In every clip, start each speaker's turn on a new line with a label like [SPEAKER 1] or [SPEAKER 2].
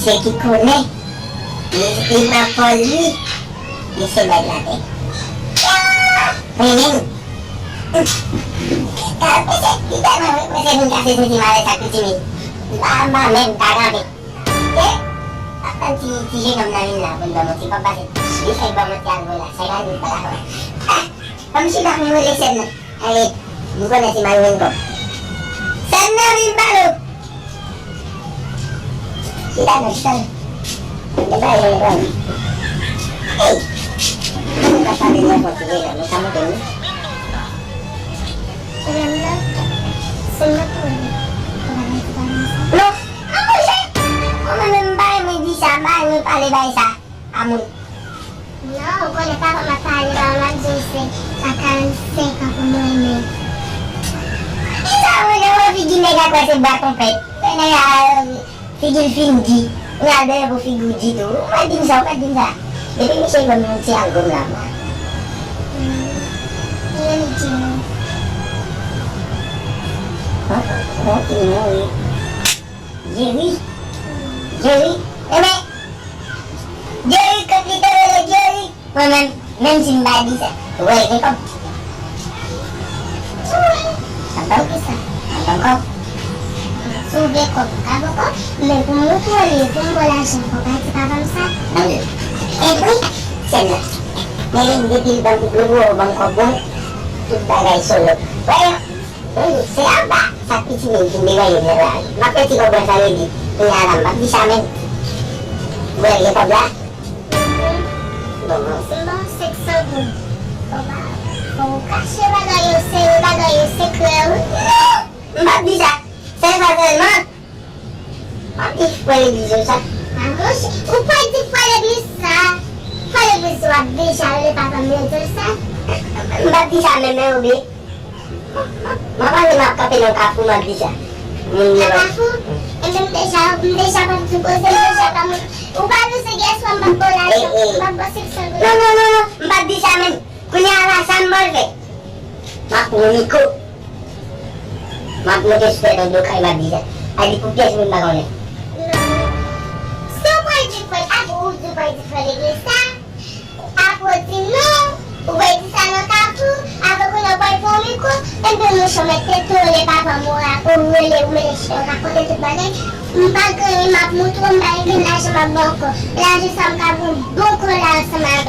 [SPEAKER 1] से की खोले इसकी प्रपोजली इसे बदलाते नहीं kasi kasi si Mare sa kuchimi lama men tagabi akan si Jinam namin na bunda mo si Papa si sa iba mo tiyan mo na sa ilan pala ko kami sila kami mo listen na ay buko na si Manuel ko sana rin balo sila na sila diba yung ron hey ano ka sabi niya po sige may kamo din loh, ako siya! Kung manambay, may di siya, may palibay sa amon.
[SPEAKER 2] No, kung nakakamatali ba mag-juice, akan seka ko mo may.
[SPEAKER 1] Isa mo na mo, figil na gagawin sa batong pet. Kaya na figil fingi. Nga na po figuji to. Kadin sa. Dito mo siya ibang si Algom lama.
[SPEAKER 2] Iyan ni Jino.
[SPEAKER 1] Oh, ini Jerry, eme, Jerry kita ada Jerry, men simbadi sa, tuwai ni kau, sampai kisah, sampai kau,
[SPEAKER 2] Suge ko, kabo ko, may kumutuwali kung wala siyang ko kahit sa sa.
[SPEAKER 1] nanti, sana, ngayon hindi bang guru bang kobong, tutagay solo, siapa? Sakit sini, hindi kayo nila. Bakit ikaw ba sa lagi? Pinarang, bakit di sa amin? Buhay kita ba?
[SPEAKER 2] Simba, seksa ko. Kasi bagay se kweo.
[SPEAKER 1] Bakit di sa? Saya bakit mo? Bakit pwede di sa?
[SPEAKER 2] Tapos, pwede pala bisa. Pwede bisa, wag di siya ulit papamilito sa.
[SPEAKER 1] Bakit di sa amin may ubi? Makanya kape ng kapu mati siya.
[SPEAKER 2] Kapu? Hindi siya pagsuko sa kamu. Upano sa gas ang magbola siya. Magbasik sa gulo.
[SPEAKER 1] No. Mati sa amin. Kunyara, sambal ke. Makuni ko. Magmodis ko ng dukay mati siya. Ay, di ko piyas mo na kone.
[SPEAKER 2] So, pwede pa. Ako, pwede pa rin isa. Ako, sino? Pwede sana kapu. Ako ko na pwede pumi ko. Ando mo siya magtetuli papa mo ako. Uli siya. Ako dito ba na? Pag mapmuto ang bahay na siya magboko. Wala siya sa kapu. Boko lang sa mga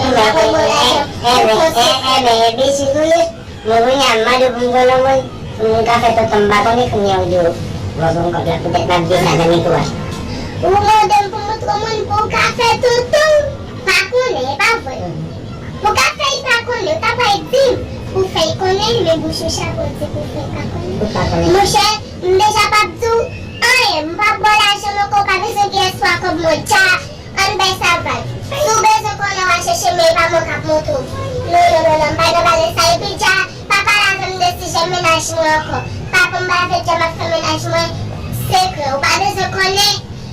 [SPEAKER 1] Bisi ko yun. Mugunya, madubong ko naman. Kafe to tambako ni kunya ujo. Wagong ka lang putet lagi na ganito ah.
[SPEAKER 2] Umodem pumutumun po kafe tutong. Pakuli, papoy. Po kafe pakuli, tapay tim. Pufay ko na may buso siya po si pufay pakuli. Mo siya, hindi siya pagtu. Ay, mapagbola siya mo ko kami sa kiyaswa ko mo. Cha, ang besabal. Subeso ko na wa siya siya may pamukap mo to. No. Pagabali sa ipidya. Paparazam desi siya minash mo ako. Papumbasa siya magsaminash mo. Sekre, upado sa kone.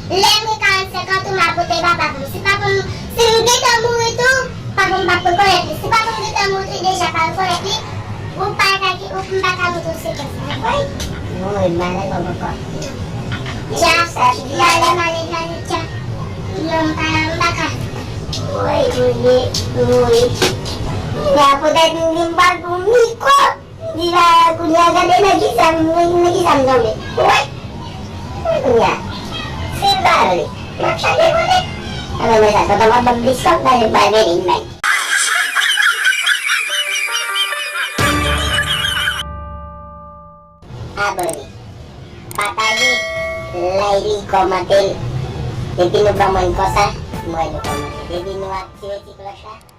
[SPEAKER 2] Lemi kansa ka tumaputi papapum. Si papum, sinigita mo ito. Papumbapun correctly. Si papum gita mo ito, hindi siya pang correctly. Umpaka mo ito si Kasabay.
[SPEAKER 1] Uy, malay ko ko.
[SPEAKER 2] Siya, malay siya. Yung parang baka.
[SPEAKER 1] Uy. Kaya po dahil yung bagong ko. Hindi na kunyaga din nag-isam kami. Uy! Kunya. Sibali. Magsali mo rin. Ano ba sa? Sa mag-discount na yung bagay in mind. Aboni. Patagi. Laili komatil. Dipinubaman ko sa. Mga ko matil. Dipinuwag siya.